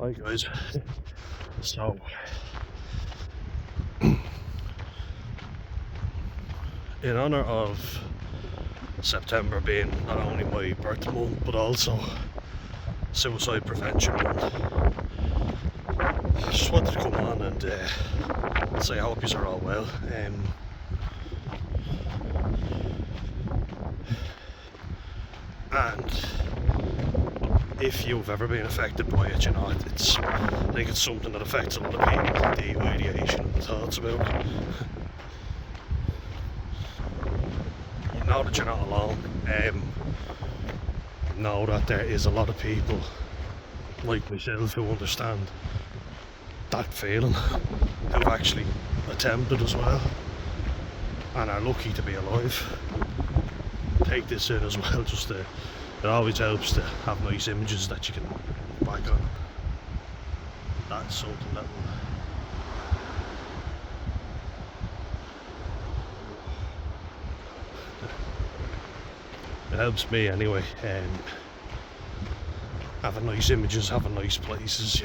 Hi guys. So in honor of September being not only my birthday month but also suicide prevention month, I just wanted to come on and say I hope you are all well. And if you've ever been affected by it, I think it's something that affects a lot of people, the ideation and the thoughts about it. You know that you're not alone. Know that there is a lot of people like myself who understand that feeling, who've actually attempted as well and are lucky to be alive. Take this in as well, it always helps to have nice images that you can look back on. That's something that it helps me anyway, having nice images, having nice places,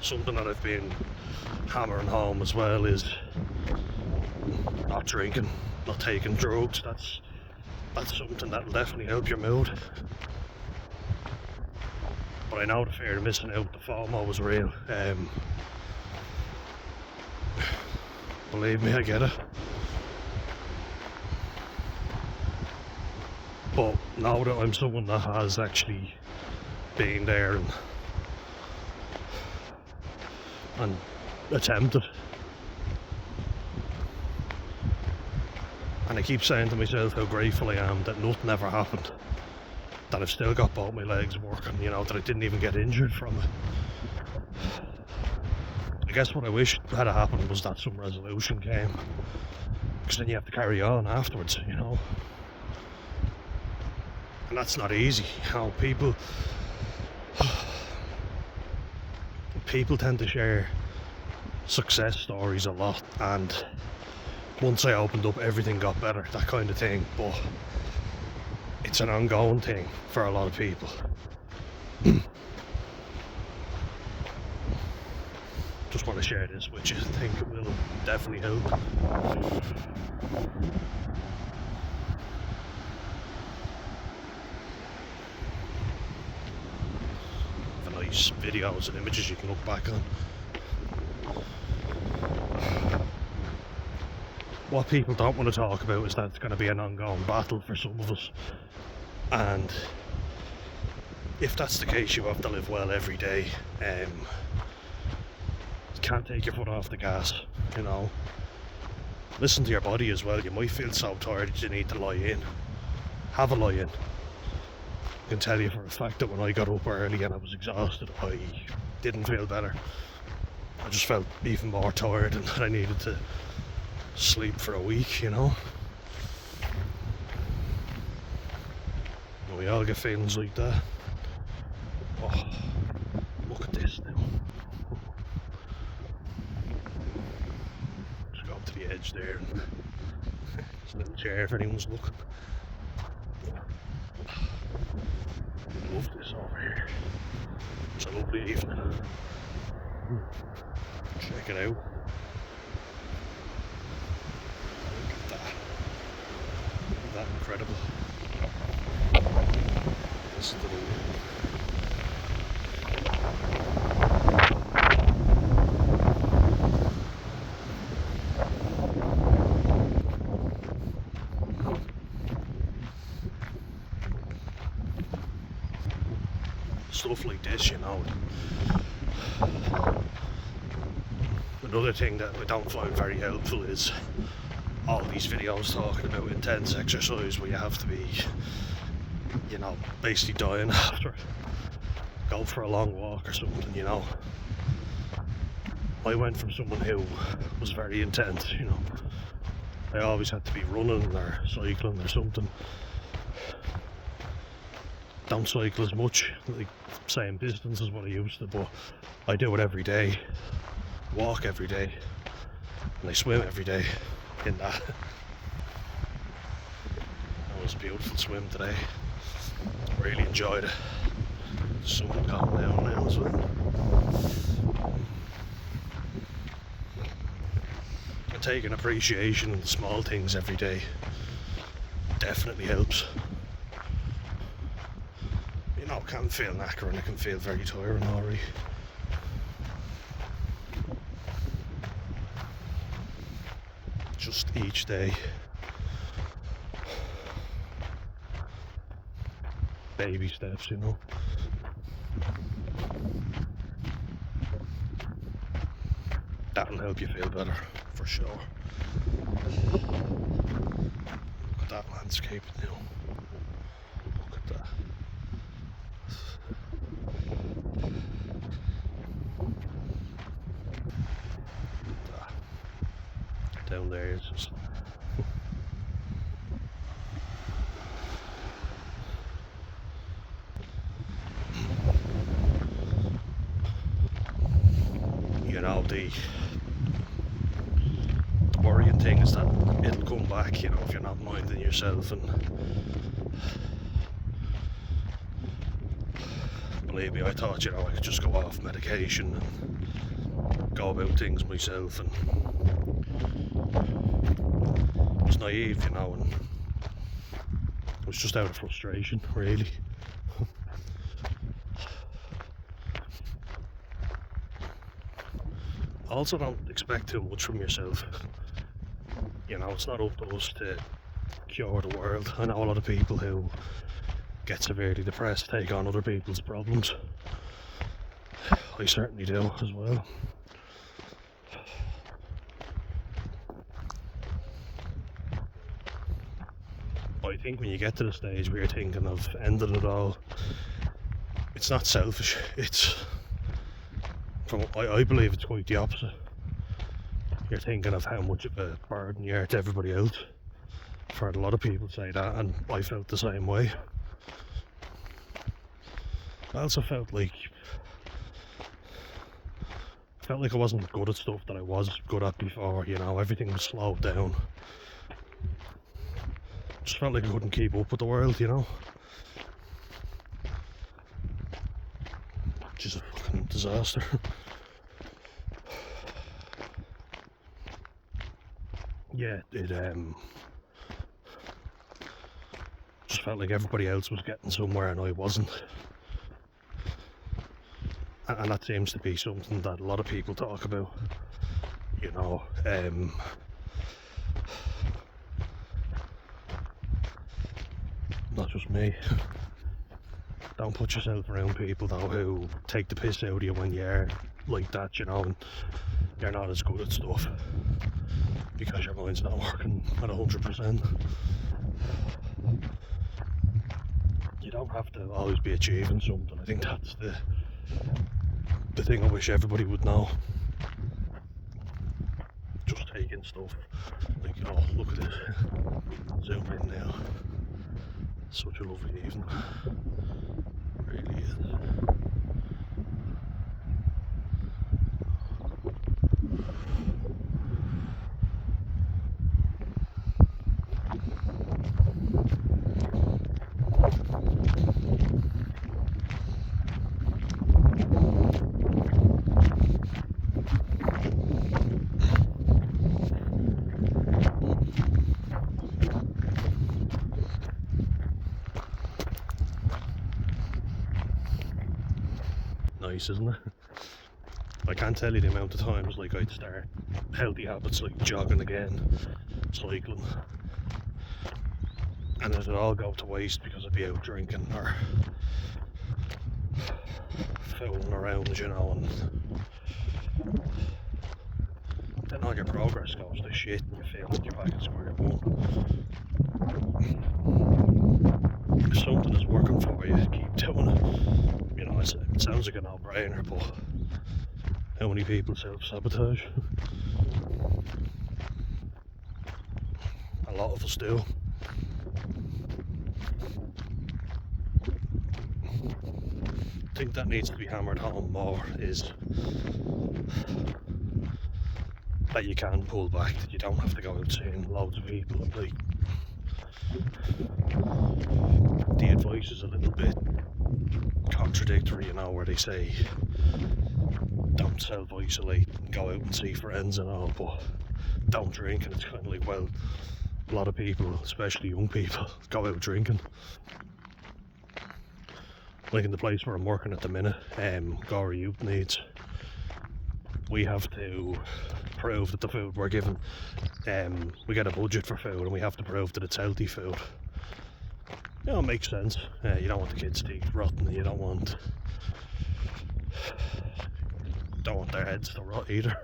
Something that I've been hammering home as well is not drinking, not taking drugs. That's something that'll definitely help your mood. But I know the fear of missing out, the FOMO was real. Believe me, I get it. But now that I'm someone that has actually been there and attempted, and I keep saying to myself how grateful I am that nothing ever happened, that I've still got both my legs working, that I didn't even get injured from it. I guess what I wish had happened was that some resolution came, because then you have to carry on afterwards, and that's not easy. People tend to share success stories a lot, and once I opened up, everything got better, that kind of thing. But it's an ongoing thing for a lot of people. Just want to share this with you. I think it will definitely help. Nice videos and images you can look back on. What people don't want to talk about is that it's going to be an ongoing battle for some of us, and if that's the case, you have to live well every day. You can't take your foot off the gas, Listen to your body as well. You might feel so tired that you need to lie in. Have a lie in. I can tell you for a fact that when I got up early and I was exhausted, I didn't feel better. I just felt even more tired and that I needed to sleep for a week, We all get feelings like that. Oh, look at this now. Just go up to the edge there and there's a little chair if anyone's looking. Love this over here. It's a lovely evening. Check it out. Look at that. Isn't that incredible? This little stuff like this, Another thing that I don't find very helpful is all these videos talking about intense exercise where you have to be, basically dying after. Go for a long walk or something, I went from someone who was very intense, I always had to be running or cycling or something. Don't cycle as much, like same distance as what I used to, but I do it every day. Walk every day, and I swim every day in that. That was a beautiful swim today. really enjoyed it. The sun calmed down now as well. And taking appreciation in the small things every day definitely helps. You know, it can feel knackering, it can feel very tiring already. Just each day. Baby steps, you know. That'll help you feel better, for sure. Look at that landscape now. Look at that. Down there is just you know, the worrying thing is that it'll come back, you know, if you're not minding yourself. And believe me, I thought, you know, I could just go off medication and go about things myself, and it was naive, you know, and it was just out of frustration, really. Also, don't expect too much from yourself. You know, it's not up to us to cure the world. I know a lot of people who get severely depressed take on other people's problems. I certainly do as well. But I think when you get to the stage where you're thinking of ending it all, it's not selfish. It's I believe it's quite the opposite. You're thinking of how much of a burden you are to everybody else. I've heard a lot of people say that, and I felt the same way. I also felt like I wasn't good at stuff that I was good at before, you know, everything was slowed down. Just felt like I couldn't keep up with the world, you know. Which is a fucking disaster. Yeah, it just felt like everybody else was getting somewhere and I wasn't. And that seems to be something that a lot of people talk about, you know. Not just me. Don't put yourself around people though who take the piss out of you when you're like that, you know, and you're not as good at stuff because your mind's not working at 100%. You don't have to always be achieving something. I think that's the thing I wish everybody would know. Just taking stuff like, oh, look at this. Zoom in now. Such a lovely evening. It really is. Nice, isn't it? I can't tell you the amount of times like I'd start healthy habits like jogging again, cycling, and it'd all go to waste because I'd be out drinking or fooling around, you know, and then all your progress goes to shit and you feel like you're back at square one. If something is working for you, keep doing it. You know, it sounds like a no-brainer, but how many people self-sabotage? A lot of us do. I think that needs to be hammered home more, is that you can pull back, that you don't have to go out seeing loads of people. Like, The advice is a little bit contradictory, you know, where they say don't self-isolate and go out and see friends and all, but don't drink, and it's kind of like, well, a lot of people, especially young people, go out drinking. Like in the place where I'm working at the minute, Gore Youth Needs, we have to prove that the food we're given, we get a budget for food and we have to prove that it's healthy food. You know, it makes sense. You don't want the kids' teeth rotten, and you don't want their heads to rot either.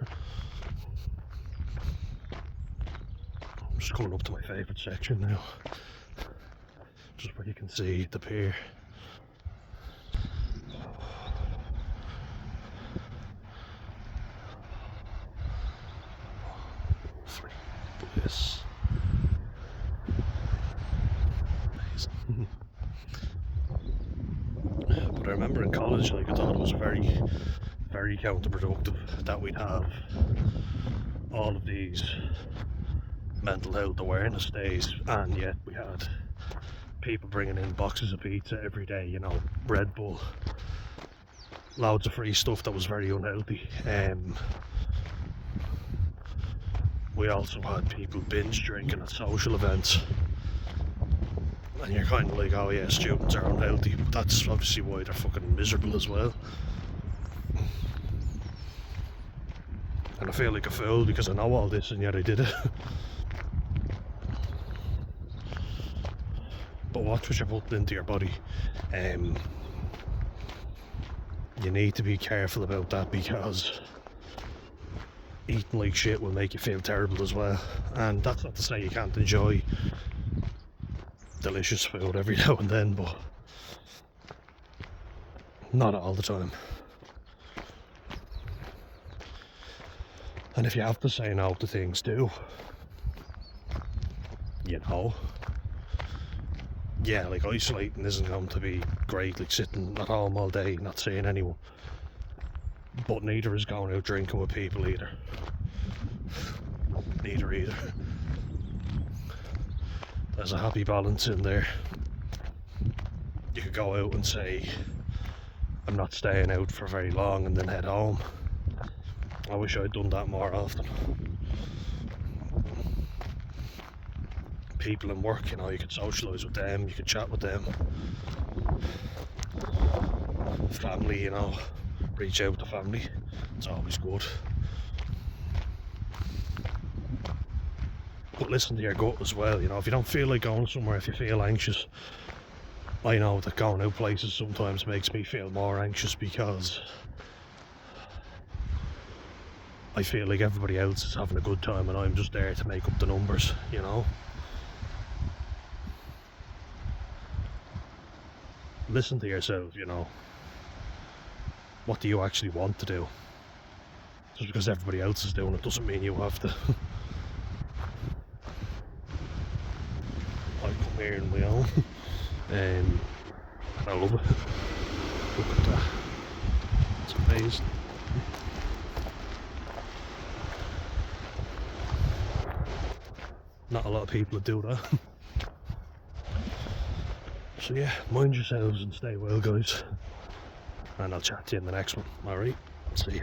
I'm just coming up to my favourite section now, just where you can see the pier. Bliss. Amazing. But I remember in college, like, I thought it was very, very counterproductive that we'd have all of these mental health awareness days, and yet we had people bringing in boxes of pizza every day, you know, Red Bull, loads of free stuff that was very unhealthy. We also had people binge drinking at social events, and you're kind of like, oh yeah, students are unhealthy, but that's obviously why they're fucking miserable as well. And I feel like a fool because I know all this and yet I did it. But watch what you're putting into your body. You need to be careful about that, because eating like shit will make you feel terrible as well. And that's not to say you can't enjoy delicious food every now and then, but not all the time. And if you have to say no to things too, you know, yeah, like isolating isn't going to be great, like sitting at home all day not seeing anyone, but neither is going out drinking with people either. Neither either. There's a happy balance in there. You could go out and say, I'm not staying out for very long, and then head home. I wish I'd done that more often. People in work, you know, you could socialise with them, you could chat with them. Family, you know, reach out to family, it's always good. But listen to your gut as well, you know, if you don't feel like going somewhere, if you feel anxious, I know that going out places sometimes makes me feel more anxious, because I feel like everybody else is having a good time and I'm just there to make up the numbers, you know. Listen to yourself, you know. What do you actually want to do? Just because everybody else is doing it doesn't mean you have to. I come here in my own, and I love it. Look at that. It's amazing. Not a lot of people that do that. So yeah, mind yourselves and stay well, guys. And I'll chat to you in the next one. Alright, see ya.